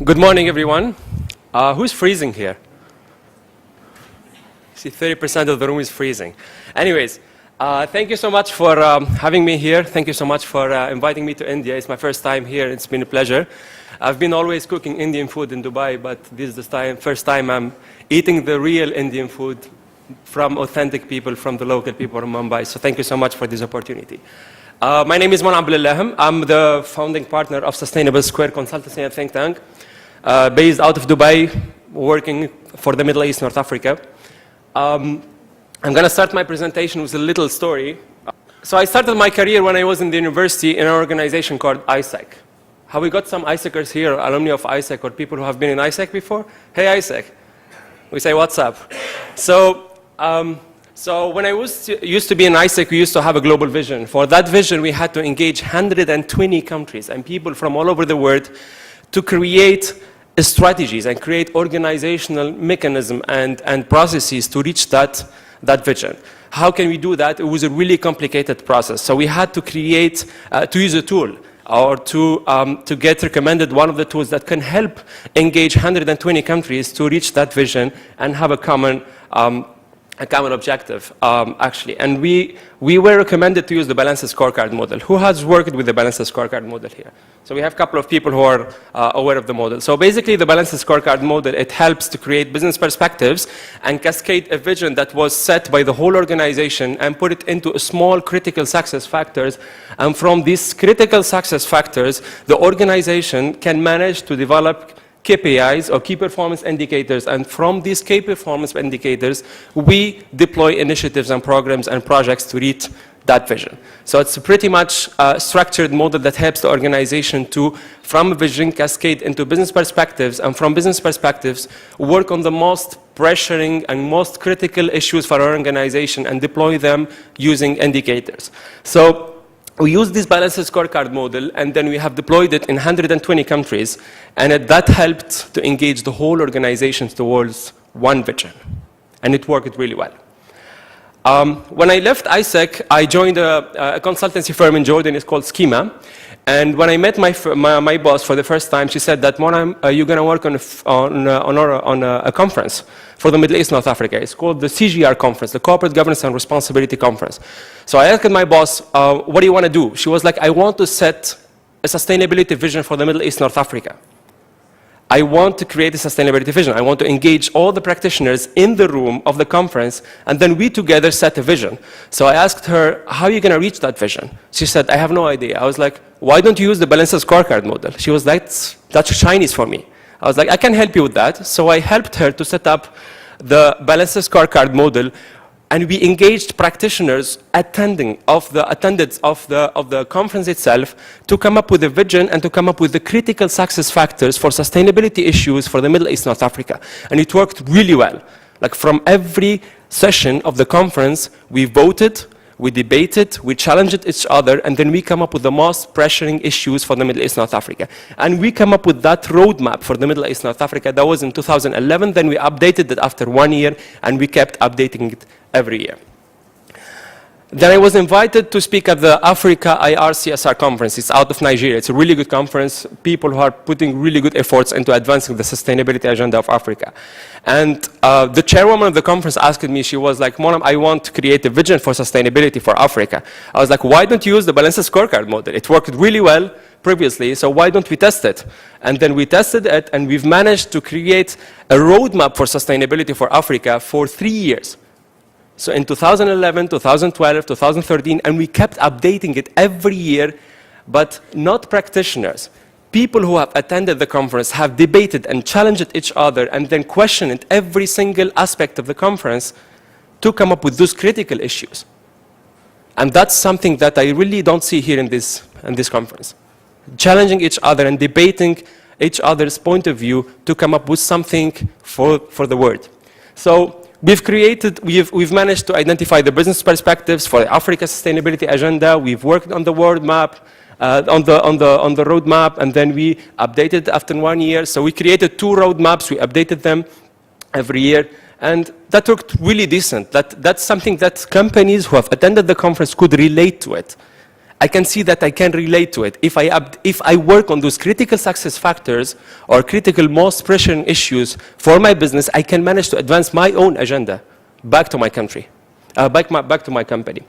Good morning, everyone. Who's freezing here? See, 30% of the room is freezing. Anyways, thank you so much for having me here. Thank you so much for inviting me to India. It's my first time here. It's been a pleasure. I've been always cooking Indian food in Dubai, but this is the first time I'm eating the real Indian food from authentic people, from the local people in Mumbai. So thank you so much for this opportunity. My name is MONAEM LELLAHOM. I'm the founding partner of Sustainable Square Consultancy and Think Tank, based out of Dubai, working for the Middle East, North Africa. I'm going to start my presentation with a little story. So I started my career when I was in the university in an organization called ISEC. Have we got some ISECers here, alumni of ISEC, or people who have been in ISEC before? Hey, ISEC. We say, what's up? So when I used to be in ISEC, we used to have a global vision. For that vision, we had to engage 120 countries and people from all over the world to create strategies and create organizational mechanism and processes to reach that vision. How can we do that? It was a really complicated process. So we had to create, to use a tool or to get recommended one of the tools that can help engage 120 countries to reach that vision and have a common objective, actually. And we were recommended to use the balanced scorecard model. Who has worked with the balanced scorecard model here? So we have a couple of people who are aware of the model. So basically, the balanced scorecard model, it helps to create business perspectives and cascade a vision that was set by the whole organization and put it into small critical success factors. And from these critical success factors, the organization can manage to develop KPIs, or key performance indicators, and from these key performance indicators, we deploy initiatives and programs and projects to reach that vision. So it's a pretty much structured model that helps the organization to, from vision, cascade into business perspectives, and from business perspectives, work on the most pressuring and most critical issues for our organization and deploy them using indicators. So we use this balanced scorecard model, and then we have deployed it in 120 countries, and that helped to engage the whole organization towards one vision, and it worked really well. When I left ISEC, I joined a consultancy firm in Jordan. It's called Schema, and when I met my boss for the first time, she said that, "Mona, you're going to work on a conference for the Middle East, North Africa. It's called the CGR conference, the Corporate Governance and Responsibility Conference." So I asked my boss, "What do you want to do?" She was like, "I want to set a sustainability vision for the Middle East, North Africa. I want to create a sustainability vision. I want to engage all the practitioners in the room of the conference, and then we together set a vision." So I asked her, "How are you going to reach that vision?" She said, "I have no idea." I was like, "Why don't you use the balanced scorecard model?" She was like, "That's Chinese for me." I was like, "I can help you with that." So I helped her to set up the balanced scorecard model, and we engaged practitioners attendants of the conference itself to come up with a vision and to come up with the critical success factors for sustainability issues for the Middle East, North Africa. And it worked really well. Like, from every session of the conference, we voted, we debated, we challenged each other, and then we come up with the most pressuring issues for the Middle East, North Africa. And we come up with that roadmap for the Middle East, North Africa. That was in 2011. Then we updated it after 1 year, and we kept updating it every year. Then I was invited to speak at the Africa IR CSR conference. It's out of Nigeria. It's a really good conference, people who are putting really good efforts into advancing the sustainability agenda of Africa. And the chairwoman of the conference asked me, she was like, "Monam, I want to create a vision for sustainability for Africa." I was like, "Why don't you use the balanced scorecard model? It worked really well previously, so why don't we test it?" And then we tested it, and we've managed to create a roadmap for sustainability for Africa for 3 years. So in 2011, 2012, 2013, and we kept updating it every year, but not practitioners. People who have attended the conference have debated and challenged each other and then questioned every single aspect of the conference to come up with those critical issues. And that's something that I really don't see here in this conference. Challenging each other and debating each other's point of view to come up with something for the world. So we've managed to identify the business perspectives for the Africa Sustainability Agenda. We've worked on the roadmap, on the roadmap, and then we updated after 1 year. So we created 2 roadmaps. We updated them every year, and that worked really decent. That's something that companies who have attended the conference could relate to it. I can see that I can relate to it. If I work on those critical success factors or critical most pressing issues for my business, I can manage to advance my own agenda back to my country, back to my company.